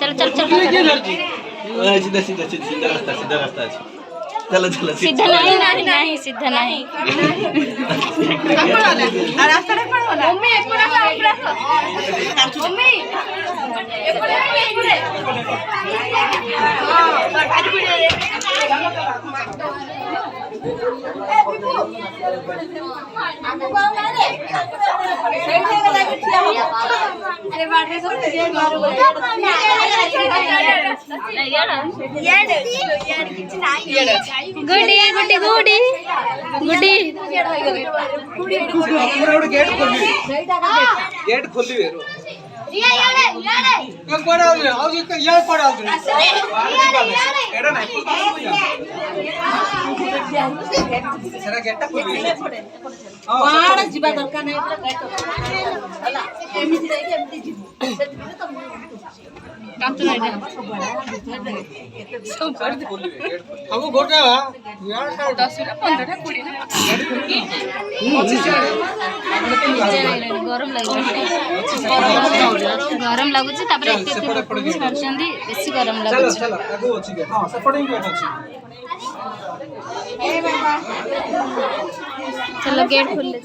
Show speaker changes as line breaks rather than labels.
चलो चलो चलो
सीधा सीधा सीधा रास्ता है। चलो चलो
सीधा नहीं नहीं नहीं सीधा नहीं
रास्ता रे कोन होला मम्मी एक पूरा मम्मी एक पूरा हां भारी पड़े रे आपको कौन ला रे सही से लगा के छिया हो अरे बाटे सब ये मारो यार किछ नाही
गुडी गुडी गुडी गुडी
गेट खोली वेरो
रिया यारे यारे
एक पड़ा हो आ एक यार पड़ा हो एड़ा नहीं सेरा गेट खोली
वाड़ जीवा दरकार नहीं पूरा गेट होला एमिति रही के एमिति जीव से तो कांच नहीं सब कर
खोली गेट हम गोटा यार
10 टा 15 टा 20
गरम गरम लगुच बेसी गरम
चलो
लगुच
चलो आगो अछि के हां सपोर्टिंग गेट अछि
चलो गेट खोल ले